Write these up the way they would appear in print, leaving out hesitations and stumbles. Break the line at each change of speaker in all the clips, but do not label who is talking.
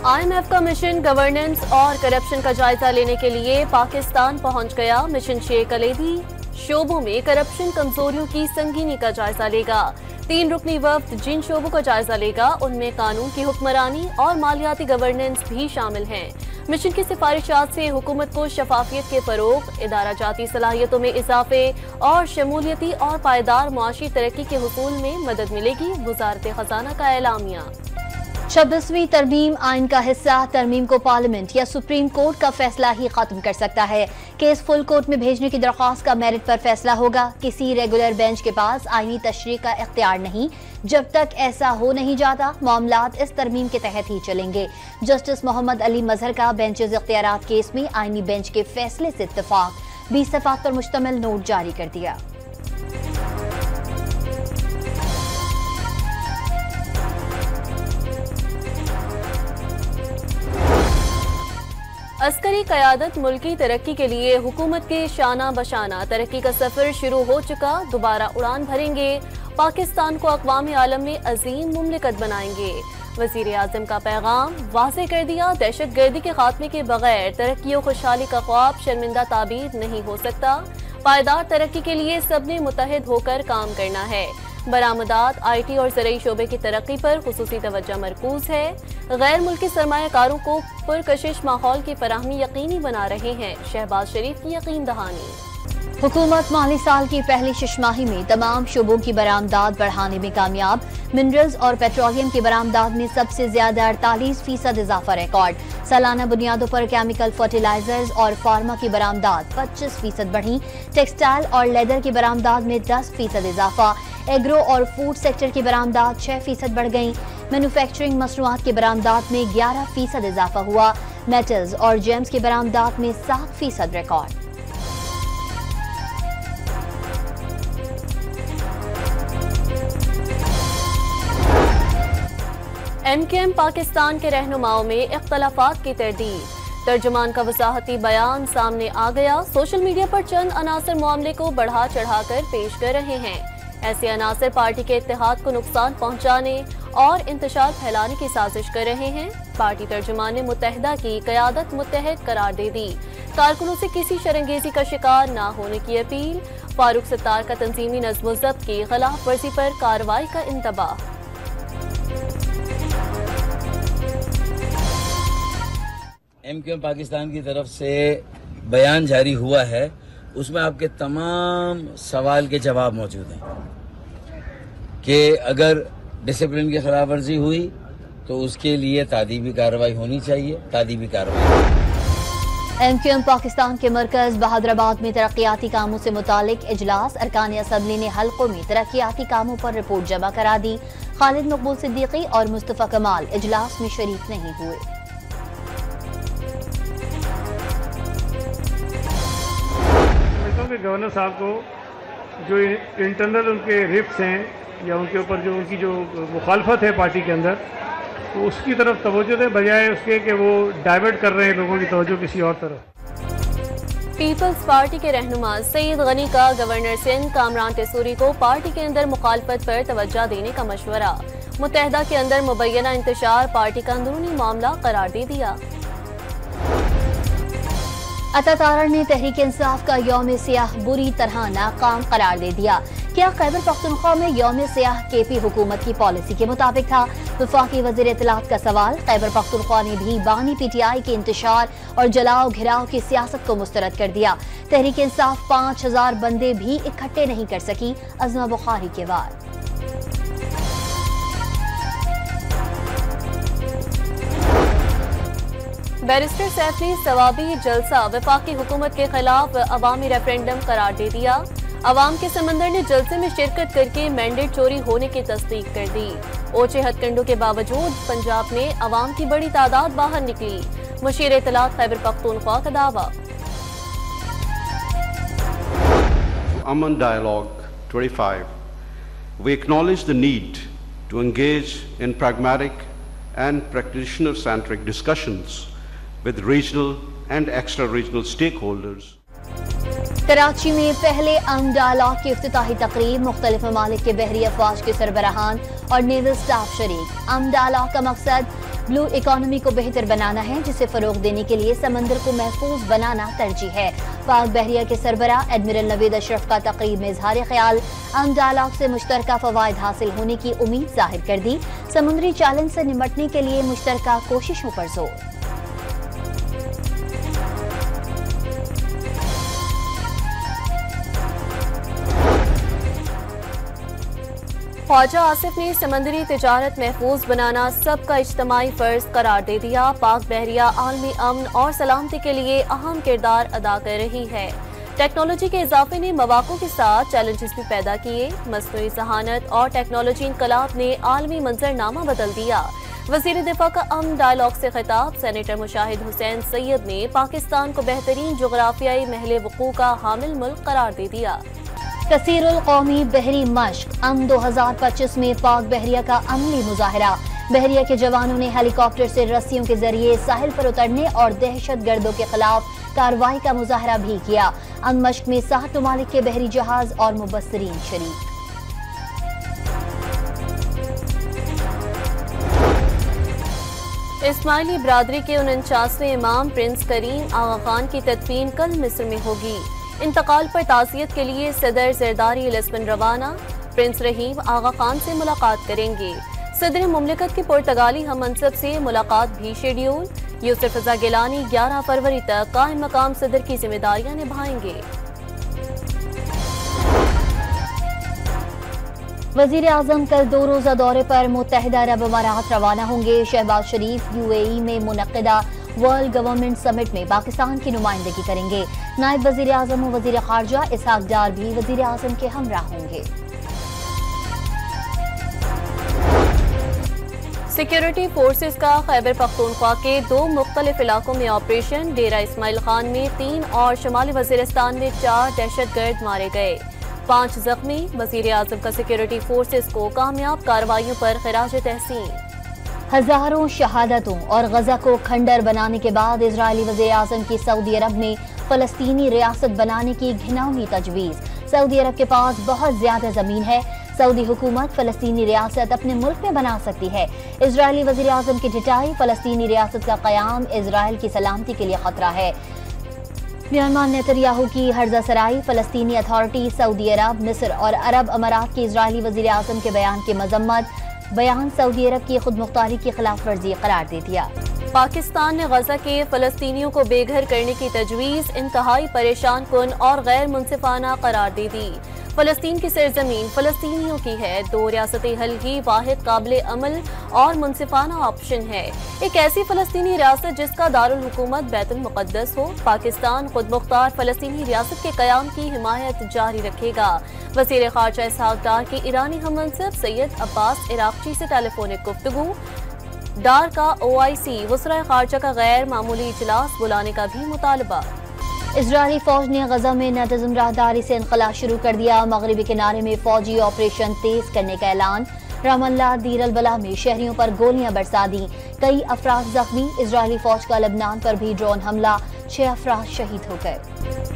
IMF का mission governance और corruption का जायजा लेने के लिए पाकिस्तान पहुंच गया। मिशन 6 कलीदी शोबों में करप्शन कमजोरियों की संगीनी का जायजा लेगा। 3 रुकनी वफ्द जिन शोबों का जायजा लेगा उनमें कानून की हुक्मरानी और मालियाती गवर्नेंस भी शामिल हैं। मिशन की सिफारिशात से हुकूमत को शफाफियत के फरोग, इदारा जाती सलाहियतों में इजाफे और शमूलियती और पायदार मुआशी तरक्की के हुसूल में मदद मिलेगी। वजारत खजाना का एलामिया।
26वीं तरमीम आइन का हिस्सा तरमीम को पार्लियामेंट या सुप्रीम कोर्ट का फैसला ही खत्म कर सकता है। केस फुल कोर्ट में भेजने की दरख्वास्त का मेरिट पर फैसला होगा। किसी रेगुलर बेंच के पास आईनी तशरीह का इख्तियार नहीं। जब तक ऐसा हो नहीं जाता मामलात इस तरमीम के तहत ही चलेंगे। जस्टिस मोहम्मद अली मजहर का बेंचेस इख्तियारात केस में आईनी बेंच के फैसले से इत्तेफाक 20 सफ़ात पर मुश्तमिल नोट जारी कर दिया।
अस्करी क़यादत मुल्की तरक्की के लिए हुकूमत के शाना बशाना तरक्की का सफर शुरू हो चुका। दोबारा उड़ान भरेंगे। पाकिस्तान को अक़वाम आलम में अजीम मुमलिकत बनाएंगे। वज़ीर आज़म का पैगाम वाज़ेह कर दिया। दहशत गर्दी के खात्मे के बगैर तरक्की और खुशहाली का ख्वाब शर्मिंदा ताबीर नहीं हो सकता। पायदार तरक्की के लिए सबने मुत्तहिद होकर काम करना है। बरामदात, IT और ज़रई शोबे की तरक्की पर खुसूसी तवज्जो मरकूज है। गैर मुल्की सरमायाकारों को पुरकशिश माहौल की फराहमी यकीनी बना रहे हैं। शहबाज शरीफ की यकीन दहानी।
हुकूमत माली साल की पहली शिशमाही में तमाम शोबों की बरामदात बढ़ाने में कामयाब। मिनरल्स और पेट्रोलियम की बरामदात में सबसे ज्यादा 48% इजाफा रिकॉर्ड। सालाना बुनियादों पर केमिकल फर्टिलाइजर्स और फार्मा की बरामदात 25% बढ़ी। टेक्सटाइल और लेदर की बरामदात में 10% इजाफा। एग्रो और फूड सेक्टर की बरामदात 6% बढ़ गई। मैन्युफैक्चरिंग मसनूआत की बरामदात में 11% इजाफा हुआ। मेटल्स और जेम्स की बरामदात में 7% रिकॉर्ड।
MKM पाकिस्तान के रहनुमाओं में इख्तलाफात की तरदीद। तर्जुमान का वजाहती बयान सामने आ गया। सोशल मीडिया पर चंद अनासर मामले को बढ़ा चढ़ाकर पेश कर रहे हैं। ऐसे अनासर पार्टी के इत्तेहाद को नुकसान पहुंचाने और इंतशार फैलाने की साजिश कर रहे हैं। पार्टी तर्जुमान ने मुत्तहिदा की क़यादत मुत्तहद करार दे दी। कारकुनों से किसी शरंगेजी का शिकार न होने की अपील। फारूक सत्तार का तंजीमी नज़्म ज़ब्त की खिलाफ वर्जी पर कार्रवाई का इंतबाह।
MKM पाकिस्तान की तरफ से बयान जारी हुआ है, उसमें आपके तमाम सवाल के जवाब मौजूद हैं कि अगर डिसिप्लिन की खिलाफ वर्जी हुई तो उसके लिए तादीबी कार्रवाई होनी चाहिए। तादीबी कार्रवाई।
MKM पाकिस्तान के मरकज बहादुराबाद में तरक्याती कामों से मुतालिक इजलास। अरकान असम्बली ने हल्कों में तरक्याती कामों पर रिपोर्ट जमा करा दी। खालिद मकबूल सिद्दीकी और मुस्तफ़ा कमाल इजलास में शरीक नहीं हुए।
गवर्नर साहब को जो इंटरनल उनके रिफ्ट्स हैं या उनके ऊपर जो उनकी जो मुखालफत है पार्टी के अंदर, तो उसकी तरफ तवज्जो दें बजाय उसके कि वो डाइवर्ट कर रहे हैं लोगों की तवज्जो किसी और तरफ।
पीपल्स पार्टी के रहनुमा सईद गनी का गवर्नर सिंध कामरान तेसूरी को पार्टी के अंदर मुखालफत पर तवज्जो देने का मशवरा। मुत्तहिदा के अंदर मुबैना इंतशार पार्टी का अंदरूनी मामला करार दे दिया।
अता तारड़ ने तहरीक इंसाफ का यौम सियाह बुरी तरह नाकाम करार दे दिया। क्या खैबर पख्तूनख्वा में यौम सियाह KP हुकूमत की पॉलिसी के मुताबिक था? वफाकी वज़ीर इत्तलात का सवाल। खैबर पख्तूनख्वा ने भी बानी PTI के इंतशार और जलाओ घिराव की सियासत को मुस्तरद कर दिया। तहरीक इंसाफ 5000 बंदे भी इकट्ठे नहीं कर सकी। अज़मा बुखारी के वार।
बैरिस्टर सैफ ने सवाबी जलसा वफाकी हुकूमत के खिलाफ अवामी रेफरेंडम करार दे दिया। अवाम के समंदर ने जलसे में शिरकत करके मैंडेट चोरी होने की तस्दीक कर दी। ओछे हथकंडों के बावजूद पंजाब में अवाम की बड़ी तादाद बाहर निकली। मुशीर इत्तलात खैबर पख्तूनख्वा का दावा।
Aman Dialogue 25, we acknowledge the need to engage in pragmatic and practitioner-centric discussions with regional and extra-regional stakeholders.
Karachi में पहले अमन डायलॉग की इफ्तिताही तकरीब। मुख्तलिफ ममालिक के बहरी अफवाज के सरबराहान और नेवल स्टाफ शरीक। अमन डायलॉग का मकसद ब्लू इकोनॉमी को बेहतर बनाना है, जिसे फरोग देने के लिए समंदर को महफूज बनाना तरजीह है। पाक बहरिया के सरबराह एडमिरल नवीद अशरफ का तकरीब में इजहार ख्याल, अमन डायलॉग से मुश्तरका फवायद हासिल होने की उम्मीद जाहिर कर दी। समुद्री चैलेंज से निपटने के लिए मुश्तरका कोशिशों पर जोर।
ख्वाजा आसिफ ने समंदरी तिजारत महफूज बनाना सबका इज्तमाई फर्ज करार दे दिया। पाक बहरिया आलमी अमन और सलामती के लिए अहम किरदार अदा कर रही है। टेक्नोलॉजी के इजाफे ने मौक़ों के साथ चैलेंजेस भी पैदा किए। मसनूई जहानत और टेक्नोलॉजी इनकलाब ने आलमी मंजरनामा बदल दिया। वज़ीर दिफा का अमन डायलॉग से खिताब। सेनेटर मुशाहिद हुसैन सैयद ने पाकिस्तान को बेहतरीन जोग्राफियाई महल वक़ू का हामिल मुल्क करार दे दिया।
कसीरुल कौमी बहरी मश्क अम 2025 में पाक बहरिया का अमली मुजाहरा। बहरिया के जवानों ने हेलीकॉप्टर से रस्सियों के जरिए साहिल पर उतरने और दहशत गर्दों के खिलाफ कार्रवाई का मुजाहरा भी किया। अम मश्क में 60 ममालिक के बहरी जहाज और मुबस्सरीन शरीक।
इस्माइली बरादरी के 49वें इमाम प्रिंस करीम आगा खान की तदफीन कल मिस्र में होगी। इंतकाल पर ताज़ियत के लिए सदर जरदारी लिस्बन रवाना। प्रिंस रहीम आगा खान से मुलाकात करेंगे। सदर मुमलिकत के पुर्तगाली हम मनसब से मुलाकात भी शेड्यूल। यूसुफ रज़ा गिलानी 11 फरवरी तक कायम मकाम सदर की जिम्मेदारियां निभाएंगे।
वजीर आजम कल 2 रोजा दौरे पर मुत्तहिदा अरब अमारात रवाना होंगे। शहबाज शरीफ UAE में मुनक्किदा वर्ल्ड गवर्नमेंट समिट में पाकिस्तान की नुमाइंदगी करेंगे। नायब वजीर आजम और वजीर खारजा इसहाक डार भी वजीर आजम के हमराह होंगे।
सिक्योरिटी फोर्सेस का खैबर पख्तूनख्वा के 2 मुख्तलिफ इलाकों में ऑपरेशन। डेरा इस्माइल खान में 3 और शुमाली वजीरिस्तान में 4 दहशतगर्द मारे गए, 5 जख्मी। वजीर आजम का सिक्योरिटी फोर्सेस को कामयाब कार्रवाइयों पर खिराज तहसीन।
हजारों शहादतों और गजा को खंडर बनाने के बाद इजरायली वज़ीर आज़म की सऊदी अरब में फलस्तीनी रियासत बनाने की घिनौनी तजवीज़। सऊदी अरब के पास बहुत ज्यादा जमीन है। सऊदी हुकूमत फलस्तीनी रियासत अपने मुल्क में बना सकती है। इजरायली वज़ीर आज़म की ढिठाई, फलस्तीनी रियासत का क़याम इजराइल की सलामती के लिए खतरा है। म्यांमार नेतन्याहू की हर्जा सराई, फलस्तीनी अथॉरिटी, सऊदी अरब, मिस्र और अरब अमारात के इजरायली वज़ीर आज़म के बयान की मजम्मत। बयान सऊदी अरब की खुद मुख्तारी की खिलाफ वर्जी करार दे दिया।
पाकिस्तान ने गजा के फलस्तीनियों को बेघर करने की तजवीज़ इंतहाई परेशान कुन और गैर मुनसिफाना करार दे दी। फलस्तीन की सरजमीन फलस्तीनियों की है। 2 रियासती हल ही वाहिद काबिल अमल और मुनसिफाना ऑप्शन है। एक ऐसी फलस्तीनी रियासत जिसका दारुल हुकूमत बैतुल मुक़द्दस हो। पाकिस्तान खुद मुख्तार फलस्तीनी रियासत के क़याम की हिमायत जारी रखेगा। वज़ीर ख़ारजा इसहाक डार की ईरानी हममनसब सैयद अब्बास इराक़ची से टेलीफोनिक गुफ्तगू। डार का OIC वज़राए ख़ारजा का गैर मामूली इजलास बुलाने का भी मुतालबा।
इजरायली फौज ने गजा में नज़म राहदारी से इनखला शुरू कर दिया। मगरबी किनारे में फौजी ऑपरेशन तेज करने का ऐलान। रामल्ला दीर अल बला में शहरियों पर गोलियां बरसा दी, कई अफराद जख्मी। इजरायली फौज का लेबनान पर भी ड्रोन हमला, 6 अफराद शहीद हो गए।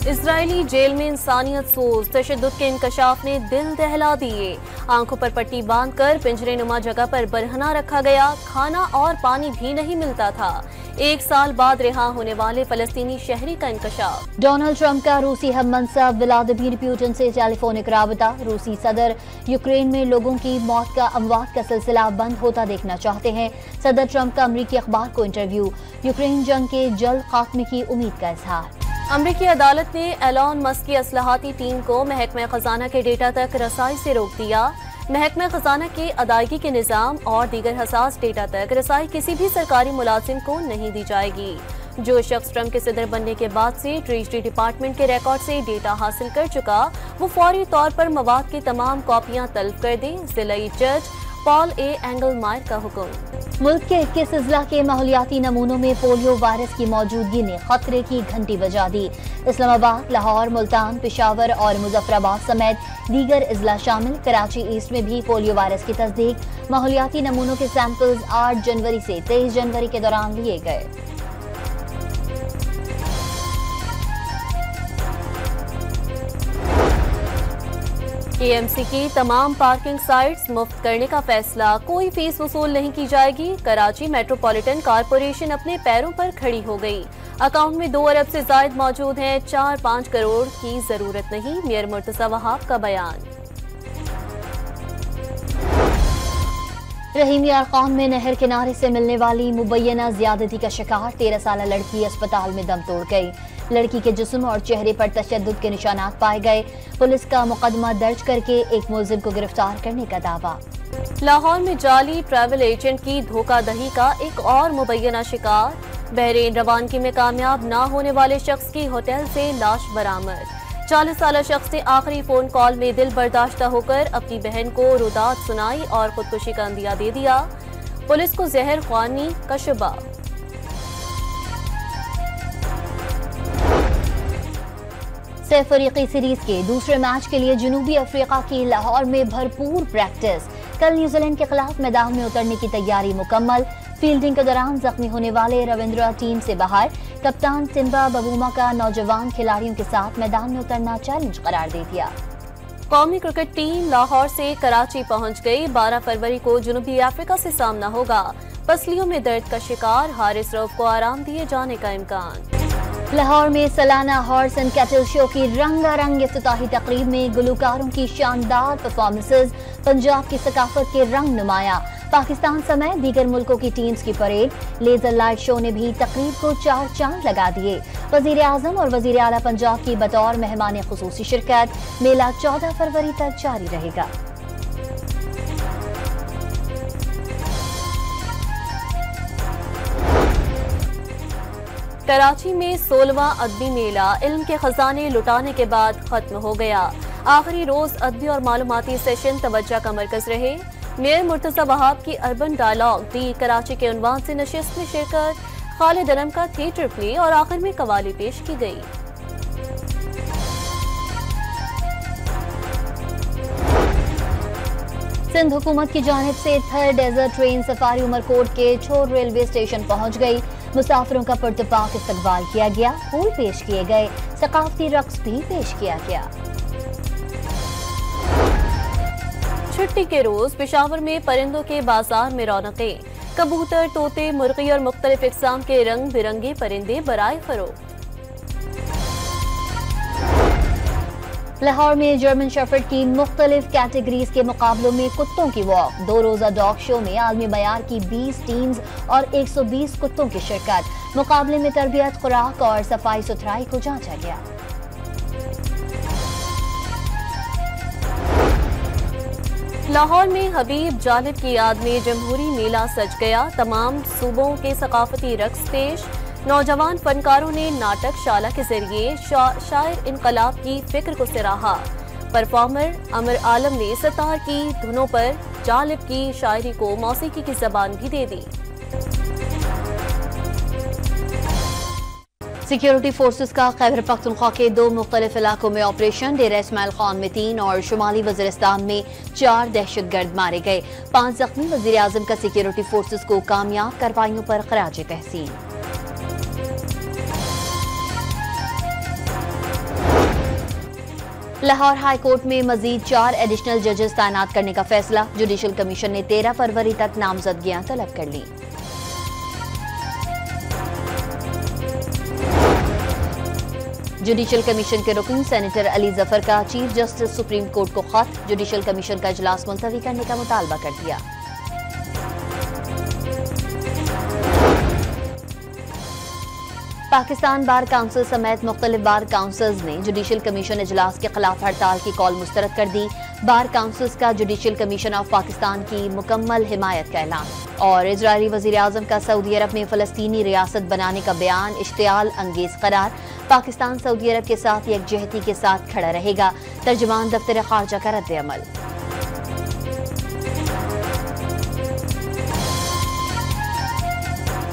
इजरायली जेल में इंसानियत सोज तशद्दुद के इंकशाफ ने दिल दहला दिए। आंखों पर पट्टी बांधकर पिंजरे नुमा जगह पर बरहना रखा गया। खाना और पानी भी नहीं मिलता था। 1 साल बाद रिहा होने वाले फलस्तीनी शहरी का इंकशाफ।
डोनाल्ड ट्रंप का रूसी हम मनसब व्लादिमीर पुतिन से टेलीफोनिक राबता। रूसी सदर यूक्रेन में लोगों की मौत का अमवात का सिलसिला बंद होता देखना चाहते हैं। सदर ट्रंप का अमरीकी अखबार को इंटरव्यू। यूक्रेन जंग के जल्द खात्मे की उम्मीद का इजहार।
अमरीकी अदालत ने एलॉन मस्क की असलाहती टीम को महकमा खजाना के डेटा तक रसाई से रोक दिया। महकमा खजाना के अदायगी के निज़ाम और दीगर हसास डेटा तक रसाई किसी भी सरकारी मुलाजिम को नहीं दी जाएगी। जो शख्स ट्रंप के सदर बनने के बाद से ट्रेजरी डिपार्टमेंट के रिकॉर्ड से डेटा हासिल कर चुका, वो फौरी तौर पर मवाद की तमाम कॉपियां तलब कर दे। जिलाई जज पॉल ए एंगलमायर का हुक्म।
मुल्क के 21 अजला के माहौलियाती नमूनों में पोलियो वायरस की मौजूदगी ने खतरे की घंटी बजा दी। इस्लामाबाद, लाहौर, मुल्तान, पेशावर और मुजफ्फराबाद समेत दीगर अजला शामिल। कराची ईस्ट में भी पोलियो वायरस की तस्दीक। माहौलियाती नमूनों के सैंपल्स 8 जनवरी से 23 जनवरी के दौरान लिए गए।
KMC की तमाम पार्किंग साइट्स मुफ्त करने का फैसला, कोई फीस वसूल नहीं की जाएगी। कराची मेट्रोपॉलिटन कॉरपोरेशन अपने पैरों पर खड़ी हो गई। अकाउंट में 2 अरब से जायद मौजूद हैं, 4-5 करोड़ की जरूरत नहीं। मेयर मुर्तजा वहाब का बयान।
रहीम यार खान में नहर किनारे से मिलने वाली मुबैना ज्यादती का शिकार 13 साल लड़की अस्पताल में दम तोड़ गई। लड़की के जिस्म और चेहरे पर तशद्दुद के निशानात पाए गए। पुलिस का मुकदमा दर्ज करके एक मुलजिम को गिरफ्तार करने का दावा।
लाहौर में जाली ट्रैवल एजेंट की धोखाधड़ी का एक और मुबैना शिकार। बहरीन रवानगी में कामयाब न होने वाले शख्स की होटल से लाश बरामद। 40 साल शख्स ने आखिरी फोन कॉल में दिल बर्दाश्त होकर अपनी बहन को रुदात सुनाई और खुदकुशी का अंदिया दे दिया। पुलिस को जहर ख्वानी का शुबा।
अफ्रीकी सीरीज के दूसरे मैच के लिए जनूबी अफ्रीका की लाहौर में भरपूर प्रैक्टिस। कल न्यूजीलैंड के खिलाफ मैदान में उतरने की तैयारी मुकम्मल। फील्डिंग के दौरान जख्मी होने वाले रविंद्रा टीम से बाहर। कप्तान सिम्बा बबूमा का नौजवान खिलाड़ियों के साथ मैदान में उतरना चैलेंज करार दे दिया।
कौमी क्रिकेट टीम लाहौर से कराची पहुंच गई। 12 फरवरी को जनूबी अफ्रीका से सामना होगा। पसलियों में दर्द का शिकार हारिस रऊफ को आराम दिए जाने का इम्कान।
लाहौर में सालाना हॉर्स एंड कैटल शो की रंगारंग इफ्तिताही तकरीब में गुलकारों की शानदार परफॉर्मेंसेज, पंजाब की सकाफत के रंग नुमाया। पाकिस्तान समेत दीगर मुल्कों की टीम्स की परेड, लेजर लाइट शो ने भी तकरीब को 4 चांद लगा दिए। वजीर आजम और वजीर आला पंजाब की बतौर मेहमान खुसूसी शिरकत। मेला 14 फरवरी तक जारी रहेगा।
कराची में 16वां अदबी मेला इल्म के खजाने लुटाने के बाद खत्म हो गया। आखिरी रोज अदबी और मालूमाती सेशन तवज्जो का मरकज रहे। मेयर मुर्तजा वहाब की अर्बन डायलॉग दी कराची के उन्वान से नशिस्त में शिरकत, खालिद अनम का थिएटर प्ले और आखिर में कवाली पेश की गई।
सिंध हुकूमत की जानिब से third desert train safari Umerkot के छोर रेलवे स्टेशन पहुंच गई। मुसाफिरों का पुरतपाक इस्तकबाल किया गया, फूल पेश किए गए, सकाफती रक्स भी पेश किया गया।
छुट्टी के रोज पेशावर में परिंदों के बाजार में रौनकें। कबूतर, तोते, मुर्गी और मुख्तलिफ इकसाम के रंग बिरंगे परिंदे बराए फरोख्त।
लाहौर में जर्मन शेफर्ड की मुख्तलिफ कैटेगरीज के मुकाबलों में कुत्तों की वॉक। 2 रोजा डॉग शो में आलमी बयार की 20 टीम्स और 120 कुत्तों की शिरकत। मुकाबले में तरबियत, खुराक और सफाई सुथराई को जांचा गया।
लाहौर में हबीब जालिब की याद में जमहूरी मेला सज गया। तमाम सूबों के सकाफती रक्स पेश। नौजवान फनकारों ने नाटक शाला के जरिए शायर इनकलाब की फिक्र को सराहा। परफॉर्मर अमर आलम ने सतार की धुनों पर जालिब की शायरी को मौसीकी की जबान भी दे दी।
सिक्योरिटी फोर्सेस का खैबर पख्तूनख्वा के 2 मुख्तलिफ इलाकों में ऑपरेशन। डेरा इस्माइल खान में 3 और शुमाली वजीरिस्तान में 4 दहशतगर्द मारे गए। 5 जख्मी। वजीर आजम का सिक्योरिटी फोर्सेस को कामयाब कार्रवाइयों पर खराज तहसीन। लाहौर हाई कोर्ट में मजीद 4 एडिशनल जजेस तैनात करने का फैसला। जुडिशल कमीशन ने 13 फरवरी तक नामजदगियां तलब कर ली। जुडिशल कमीशन के रुकन सेनेटर अली जफर का चीफ जस्टिस सुप्रीम कोर्ट को खत। जुडिशल कमीशन का इजलास मुलतवी करने का मुतालबा कर दिया। पाकिस्तान बार काउंसिल समेत मुख्तलिफ बार काउंसिल्स ने जुडिशल कमीशन इजलास के खिलाफ हड़ताल की कॉल मुस्तरद कर दी। बार काउंसिल्स का जुडिशल कमीशन ऑफ पाकिस्तान की मुकम्मल हिमायत का ऐलान। और इजरायली वजीर आजम का सऊदी अरब में फलस्तीनी रियासत बनाने का बयान इश्तियाल अंगेज करार। पाकिस्तान सऊदी अरब के साथ यकजहती के साथ खड़ा रहेगा। तर्जुमान दफ्तर खारजा का रद्द अमल।